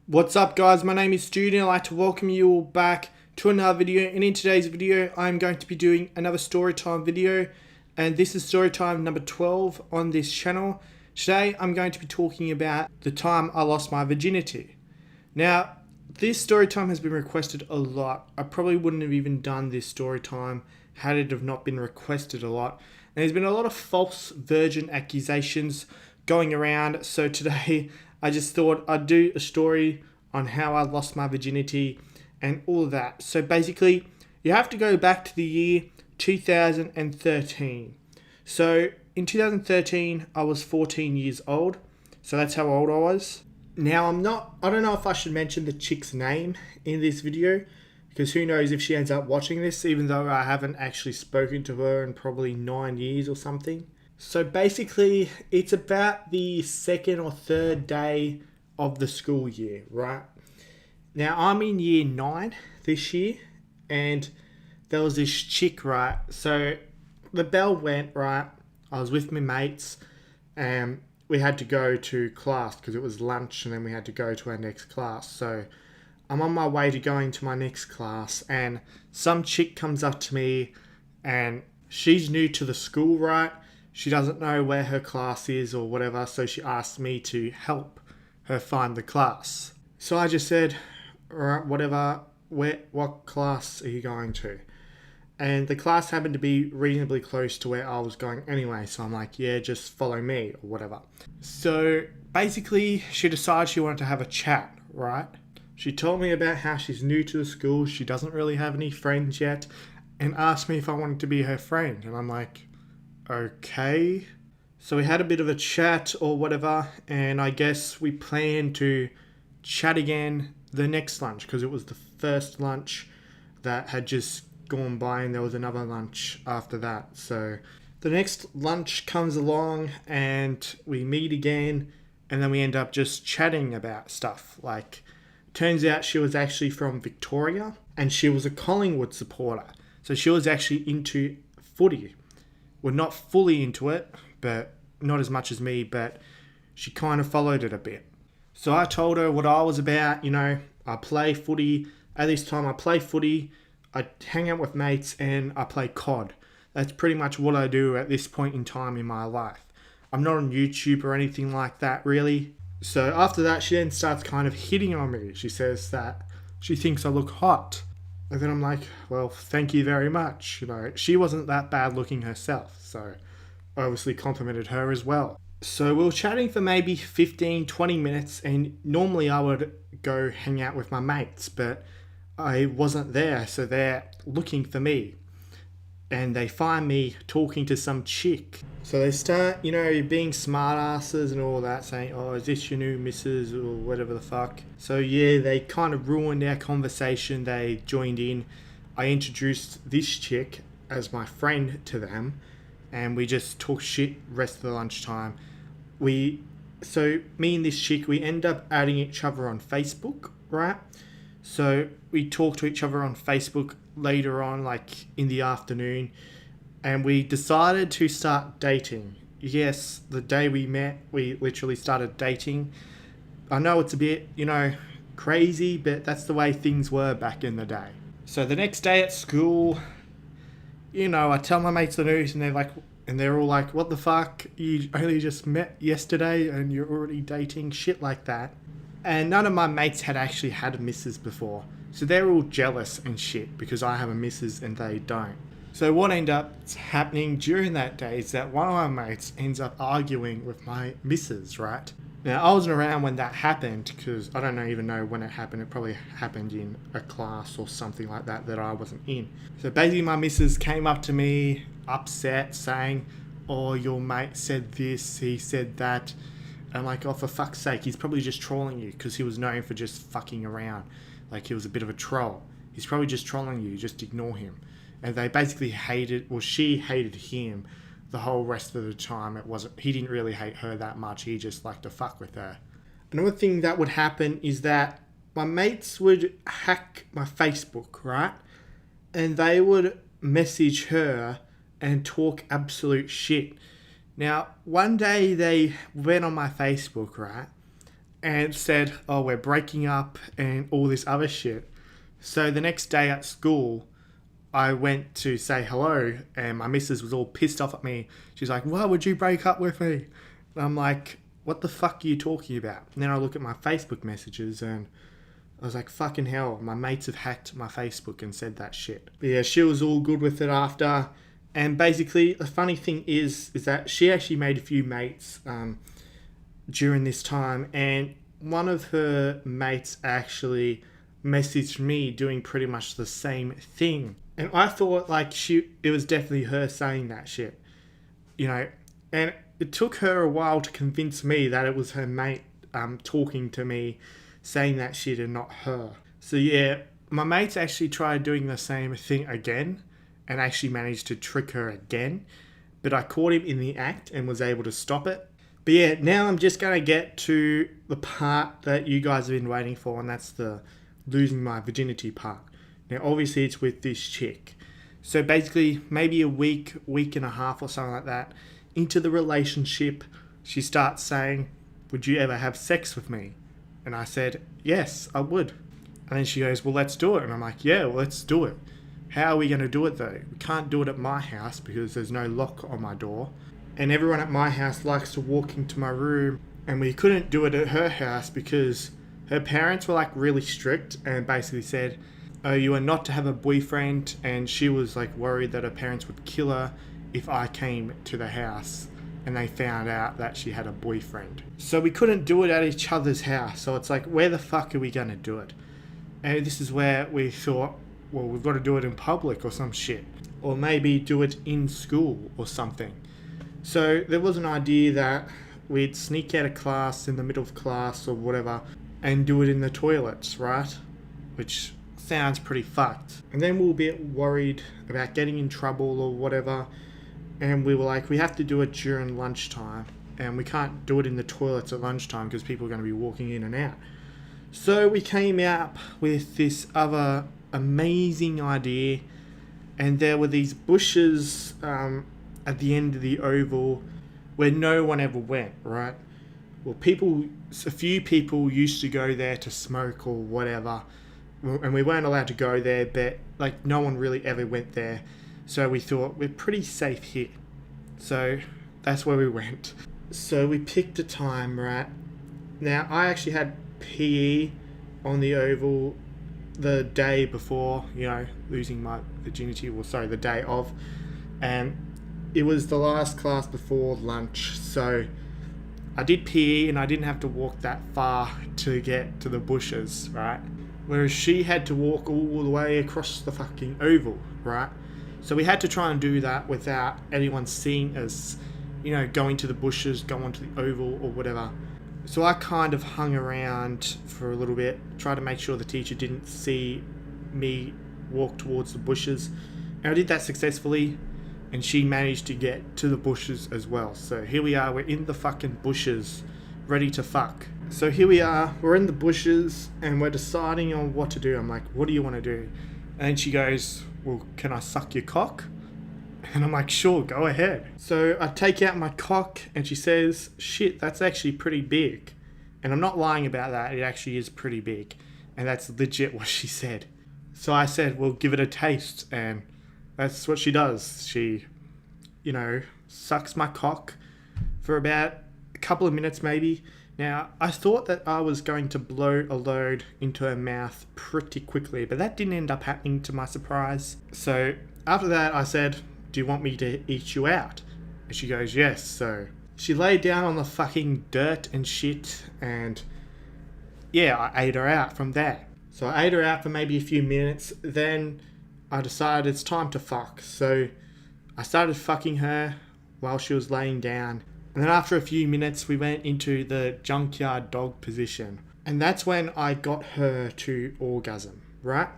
What's up guys, my name is Stoody and I'd like to welcome you all back to another video, and in today's video I'm going to be doing another Storytime video, and this is Storytime number 12 on this channel. Today I'm going to be talking about the time I lost my virginity. Now this Storytime has been requested a lot. I probably wouldn't have even done this Storytime had it have not been requested a lot. And there's been a lot of false virgin accusations going around, so today I just thought I'd do a story on how I lost my virginity and all of that. So basically, you have to go back to the year 2013. So in 2013, I was 14 years old. So that's how old I was. Now I don't know if I should mention the chick's name in this video, because who knows if she ends up watching this, even though I haven't actually spoken to her in probably 9 years or something. So basically, it's about the second or third day of the school year, right? Now, I'm in year 9 this year, and there was this chick, right? So the bell went, right? I was with my mates, and we had to go to class because it was lunch, and then we had to go to our next class. So I'm on my way to going to my next class, and some chick comes up to me, and she's new to the school, right? She doesn't know where her class is or whatever, so she asked me to help her find the class. So I just said, alright, whatever, what class are you going to? And the class happened to be reasonably close to where I was going anyway, so I'm like, yeah, just follow me or whatever. So basically, she decided she wanted to have a chat, right? She told me about how she's new to the school, she doesn't really have any friends yet, and asked me if I wanted to be her friend. And I'm like, okay. So we had a bit of a chat or whatever, and I guess we planned to chat again the next lunch, because it was the first lunch that had just gone by and there was another lunch after that. So the next lunch comes along and we meet again, and then we end up just chatting about stuff. Like, turns out she was actually from Victoria and she was a Collingwood supporter. So she was actually into footy. Well, not fully into it, but not as much as me, but she kind of followed it a bit. So I told her what I was about. You know, I play footy. At this time, I play footy, I hang out with mates, and I play COD. That's pretty much what I do at this point in time in my life. I'm not on YouTube or anything like that, really. So after that, she then starts kind of hitting on me. She says that she thinks I look hot. And then I'm like, well, thank you very much. You know, she wasn't that bad looking herself, so I obviously complimented her as well. So we were chatting for maybe 15, 20 minutes, and normally I would go hang out with my mates, but I wasn't there, so they're looking for me. And they find me talking to some chick. So they start, you know, being smartasses and all that, saying, oh, is this your new missus or whatever the fuck. So yeah, they kind of ruined our conversation. They joined in. I introduced this chick as my friend to them, and we just talked shit rest of the lunchtime. So me and this chick, we end up adding each other on Facebook, right? So we talked to each other on Facebook later on, like in the afternoon, and we decided to start dating. Yes, the day we met, we literally started dating. I know it's a bit, you know, crazy, but that's the way things were back in the day. So the next day at school, you know, I tell my mates the news, and they're all like, what the fuck? You only just met yesterday and you're already dating? Shit like that. And none of my mates had actually had a missus before. So they're all jealous and shit because I have a missus and they don't. So what ended up happening during that day is that one of my mates ends up arguing with my missus, right? Now, I wasn't around when that happened because I don't even know when it happened. It probably happened in a class or something like that I wasn't in. So basically my missus came up to me upset saying, oh, your mate said this, he said that. I'm like, oh, for fuck's sake, he's probably just trolling you because he was known for just fucking around. Like, he was a bit of a troll. He's probably just trolling you, just ignore him. And they basically she hated him the whole rest of the time. He didn't really hate her that much, he just liked to fuck with her. Another thing that would happen is that my mates would hack my Facebook, right? And they would message her and talk absolute shit. Now, one day they went on my Facebook, right? and said, oh, we're breaking up and all this other shit. So the next day at school, I went to say hello, and my missus was all pissed off at me. She's like, why would you break up with me? And I'm like, what the fuck are you talking about? And then I look at my Facebook messages, and I was like, fucking hell, my mates have hacked my Facebook and said that shit. But yeah, she was all good with it after. And basically, the funny thing is that she actually made a few mates during this time, and one of her mates actually messaged me doing pretty much the same thing. And I thought like it was definitely her saying that shit, you know. And it took her a while to convince me that it was her mate talking to me, saying that shit and not her. So yeah, my mates actually tried doing the same thing again and actually managed to trick her again. But I caught him in the act and was able to stop it. But yeah, now I'm just going to get to the part that you guys have been waiting for, and that's the losing my virginity part. Now, obviously, it's with this chick. So basically, maybe a week and a half or something like that, into the relationship, she starts saying, would you ever have sex with me? And I said, yes, I would. And then she goes, well, let's do it. And I'm like, yeah, well, let's do it. How are we going to do it, though? We can't do it at my house because there's no lock on my door. And everyone at my house likes to walk into my room. And we couldn't do it at her house because her parents were like really strict and basically said, oh, you are not to have a boyfriend. And she was like worried that her parents would kill her if I came to the house and they found out that she had a boyfriend. So we couldn't do it at each other's house. So it's like, where the fuck are we going to do it? And this is where we thought, well, we've got to do it in public or some shit. Or maybe do it in school or something. So there was an idea that we'd sneak out of class in the middle of class or whatever and do it in the toilets, right? Which sounds pretty fucked. And then we were a bit worried about getting in trouble or whatever. And we were like, we have to do it during lunchtime. And we can't do it in the toilets at lunchtime because people are going to be walking in and out. So we came up with this other amazing idea. And there were these bushes at the end of the oval where no one ever went, right? Well, a few people used to go there to smoke or whatever. And we weren't allowed to go there, but like no one really ever went there. So we thought we're pretty safe here. So that's where we went. So we picked a time, right? Now I actually had PE on the oval the day before, losing my virginity, the day of. And it was the last class before lunch. So I did PE and I didn't have to walk that far to get to the bushes, right? Whereas she had to walk all the way across the fucking oval, right? So we had to try and do that without anyone seeing us, going to the bushes, going to the oval or whatever. So I kind of hung around for a little bit, tried to make sure the teacher didn't see me walk towards the bushes. And I did that successfully, and she managed to get to the bushes as well. So here we are, we're in the fucking bushes, ready to fuck. So here we are, we're in the bushes, and we're deciding on what to do. I'm like, what do you want to do? And she goes, well, can I suck your cock? And I'm like, sure, go ahead. So I take out my cock and she says, shit, that's actually pretty big. And I'm not lying about that. It actually is pretty big. And that's legit what she said. So I said, well, give it a taste. And that's what she does. She, sucks my cock for about a couple of minutes maybe. Now, I thought that I was going to blow a load into her mouth pretty quickly, but that didn't end up happening to my surprise. So after that, I said, do you want me to eat you out? And she goes, yes. So she laid down on the fucking dirt and shit, and yeah, I ate her out from there. So I ate her out for maybe a few minutes. Then I decided it's time to fuck. So I started fucking her while she was laying down. And then after a few minutes, we went into the junkyard dog position. And that's when I got her to orgasm, right?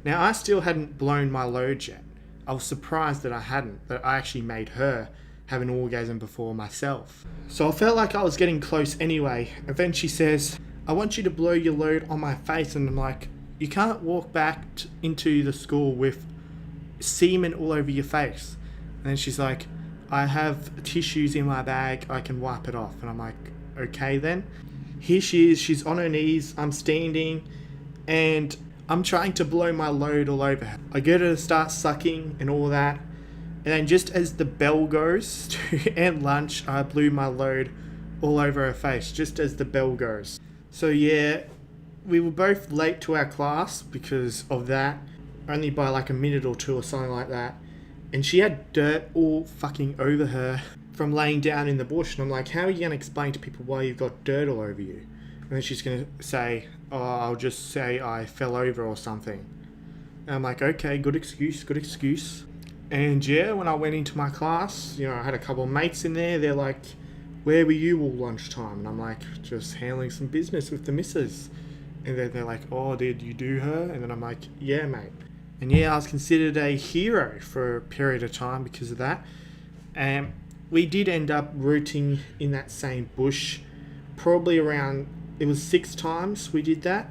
Now, I still hadn't blown my load yet. I was surprised that I hadn't, that I actually made her have an orgasm before myself. So I felt like I was getting close anyway. And then she says, I want you to blow your load on my face. And I'm like, you can't walk back into the school with semen all over your face. And then she's like, I have tissues in my bag, I can wipe it off. And I'm like, okay then. Here she is, she's on her knees, I'm standing, and I'm trying to blow my load all over her. I get her to start sucking and all that, and then just as the bell goes to end lunch, I blew my load all over her face, just as the bell goes. So yeah, we were both late to our class because of that, only by like a minute or two or something like that. And she had dirt all fucking over her from laying down in the bush. And I'm like, how are you going to explain to people why you've got dirt all over you? And then she's going to say, oh, I'll just say I fell over or something. And I'm like, okay, good excuse, good excuse. And yeah, when I went into my class, I had a couple of mates in there. They're like, where were you all lunchtime? And I'm like, just handling some business with the missus. And then they're like, oh, did you do her? And then I'm like, yeah, mate. And yeah, I was considered a hero for a period of time because of that. And we did end up rooting in that same bush probably around, it was 6 times we did that.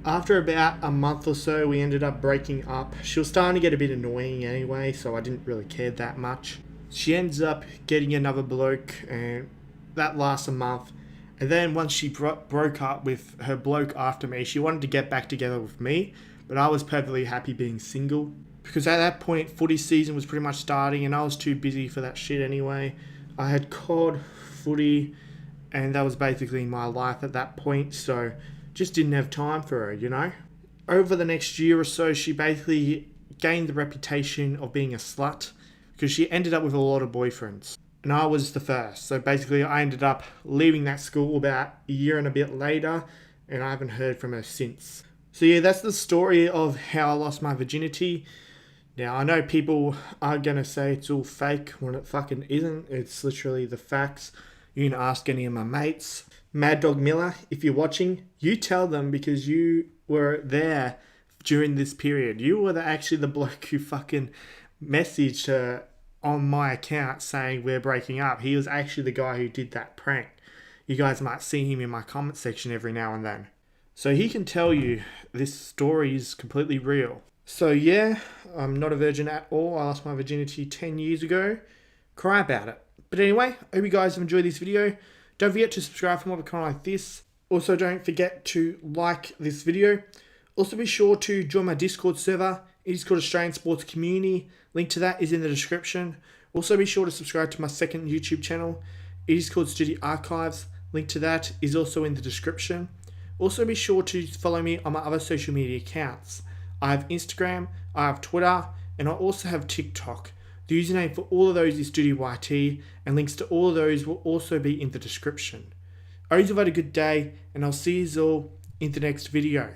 After about a month or so, we ended up breaking up. She was starting to get a bit annoying anyway, so I didn't really care that much. She ends up getting another bloke, and that lasts a month. And then once she broke up with her bloke after me, she wanted to get back together with me, but I was perfectly happy being single. Because at that point, footy season was pretty much starting, and I was too busy for that shit anyway. I had COD, footy, and that was basically my life at that point, so just didn't have time for her, Over the next year or so, she basically gained the reputation of being a slut because she ended up with a lot of boyfriends. And I was the first. So basically, I ended up leaving that school about a year and a bit later, and I haven't heard from her since. So yeah, that's the story of how I lost my virginity. Now, I know people are going to say it's all fake when it fucking isn't. It's literally the facts. You can ask any of my mates. Mad Dog Miller, if you're watching, you tell them because you were there during this period. You were actually the bloke who fucking messaged her on my account saying we're breaking up. He was actually the guy who did that prank. You guys might see him in my comment section every now and then. So he can tell you this story is completely real. So yeah, I'm not a virgin at all. I lost my virginity 10 years ago. Cry about it. But anyway, I hope you guys have enjoyed this video. Don't forget to subscribe for more content like this. Also, don't forget to like this video. Also, be sure to join my Discord server. It is called Australian Sports Community. Link to that is in the description. Also, be sure to subscribe to my second YouTube channel. It is called Stoody Archives. Link to that is also in the description. Also, be sure to follow me on my other social media accounts. I have Instagram, I have Twitter, and I also have TikTok. The username for all of those is StoodyYT, and links to all of those will also be in the description. I hope you've had a good day, and I'll see you all in the next video.